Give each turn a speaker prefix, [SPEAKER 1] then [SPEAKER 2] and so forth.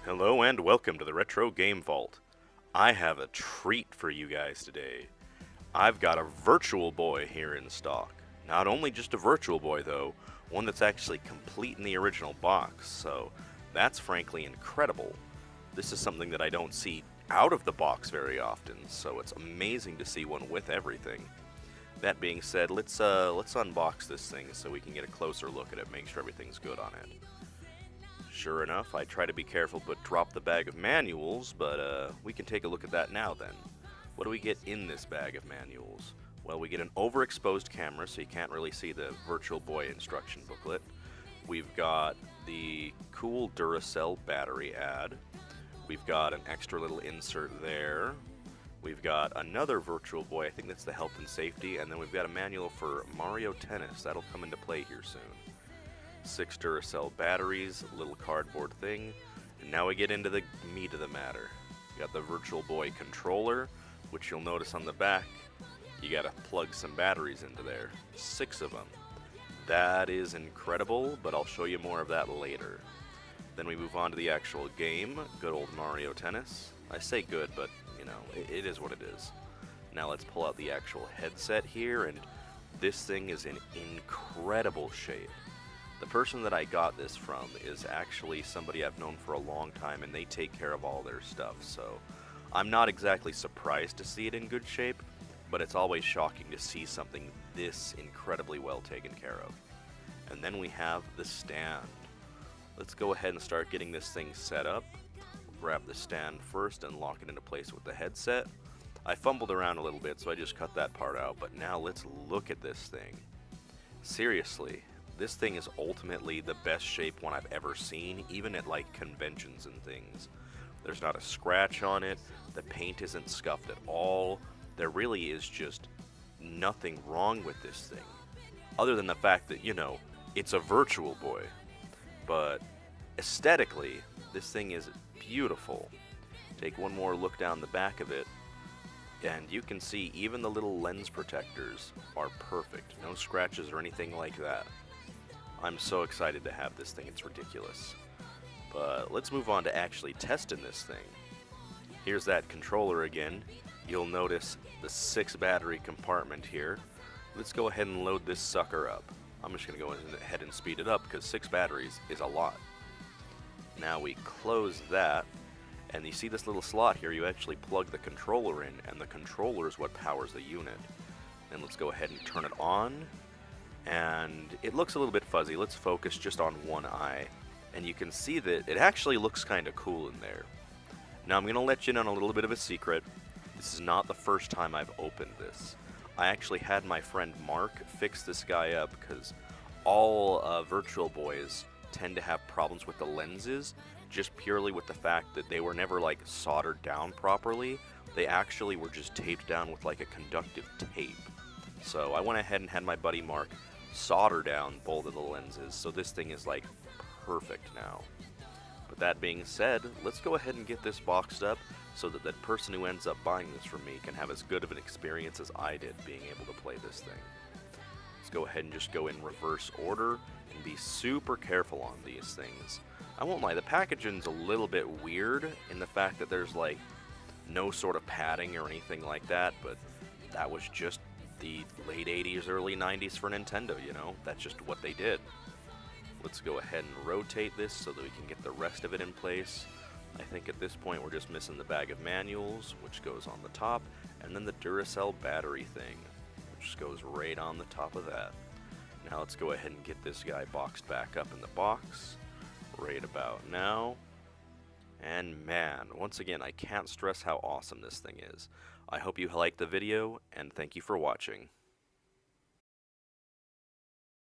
[SPEAKER 1] Hello and welcome to the Retro Game Vault. I have a treat for you guys today. I've got a Virtual Boy here in stock. Not only just a Virtual Boy though, one that's actually complete in the original box, so that's frankly incredible. This is something that I don't see out of the box very often, so it's amazing to see one with everything. That being said, let's unbox this thing so we can get a closer look at it, make sure everything's good on it. Sure enough, I try to be careful but drop the bag of manuals, but we can take a look at that now then. What do we get in this bag of manuals? Well, we get an overexposed camera, so you can't really see the Virtual Boy instruction booklet. We've got the cool Duracell battery ad. We've got an extra little insert there. We've got another Virtual Boy, I think that's the health and safety, and then we've got a manual for Mario Tennis. That'll come into play here soon. 6 Duracell batteries, a little cardboard thing, and now we get into the meat of the matter. You got the Virtual Boy controller, which you'll notice on the back, you gotta plug some batteries into there. 6 of them. That is incredible, but I'll show you more of that later. Then we move on to the actual game, good old Mario Tennis. I say good, but, you know, it is what it is. Now let's pull out the actual headset here, and this thing is in incredible shape. The person that I got this from is actually somebody I've known for a long time, and they take care of all their stuff, so I'm not exactly surprised to see it in good shape, but it's always shocking to see something this incredibly well taken care of. And then we have the stand. Let's go ahead and start getting this thing set up. We'll grab the stand first and lock it into place with the headset. I fumbled around a little bit, so I just cut that part out, but now let's look at this thing. Seriously. This thing is ultimately the best shaped one I've ever seen, even at like conventions and things. There's not a scratch on it, the paint isn't scuffed at all, there really is just nothing wrong with this thing. Other than the fact that, you know, it's a Virtual Boy. But aesthetically, this thing is beautiful. Take one more look down the back of it, and you can see even the little lens protectors are perfect. No scratches or anything like that. I'm so excited to have this thing, it's ridiculous. But let's move on to actually testing this thing. Here's that controller again. You'll notice the 6 battery compartment here. Let's go ahead and load this sucker up. I'm just going to go ahead and speed it up because 6 batteries is a lot. Now we close that, and you see this little slot here, you actually plug the controller in, and the controller is what powers the unit. Then let's go ahead and turn it on. And it looks a little bit fuzzy. Let's focus just on one eye, and you can see that it actually looks kind of cool in there. Now I'm going to let you in on a little bit of a secret. This is not the first time I've opened this. I actually had my friend Mark fix this guy up because all Virtual Boys tend to have problems with the lenses, just purely with the fact that they were never like soldered down properly. They actually were just taped down with like a conductive tape. So I went ahead and had my buddy Mark solder down both of the lenses, so this thing is like perfect now. But that being said, let's go ahead and get this boxed up so that that person who ends up buying this from me can have as good of an experience as I did being able to play this thing. Let's go ahead and just go in reverse order and be super careful on these things. I won't lie, the packaging's a little bit weird in the fact that there's like no sort of padding or anything like that, but that was just the late 80s, early 90s for Nintendo, you know? That's just what they did. Let's go ahead and rotate this so that we can get the rest of it in place. I think at this point we're just missing the bag of manuals, which goes on the top, and then the Duracell battery thing, which goes right on the top of that. Now let's go ahead and get this guy boxed back up in the box, right about now. And man, once again, I can't stress how awesome this thing is. I hope you liked the video, and thank you for watching.